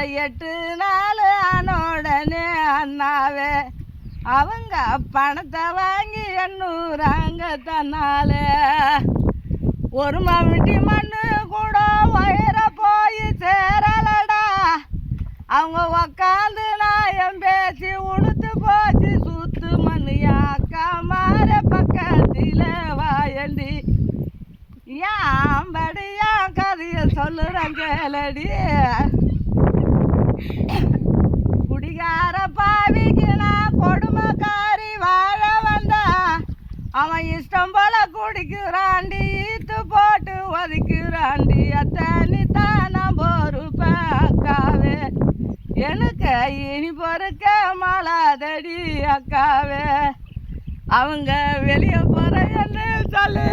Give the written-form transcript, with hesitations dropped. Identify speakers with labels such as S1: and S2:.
S1: 8 நாள் ஆனோடனே அண்ணாவே அவங்க பணத்தை வாங்கி எண்ணூறாங்க தன்னாலே ஒரு மவிட்டி மண்ணு கூட வயிற போய் சேரலடா அவங்க உக்காந்து நாயம் பேசி உடுத்து போச்சு சுத்து மண்ணு அக்கா மாற பக்கத்தில் வாயண்டி ஏன்படியா கதைய சொல்லுறேன் கேளடி குடிகார பாவிக்கு நான் கொடுமைக்காரி வாழ வந்தா அவன் இஷ்டம் போல குடிக்கிறாண்டி ஈத்து போட்டு ஒதுக்கிறாண்டி அத்தனி தானா பொறுப்பேன் அக்காவே எனக்கு இனி பொறுக்க மாளாதடி அக்காவே அவங்க வெளியே போற என்ன சொல்லு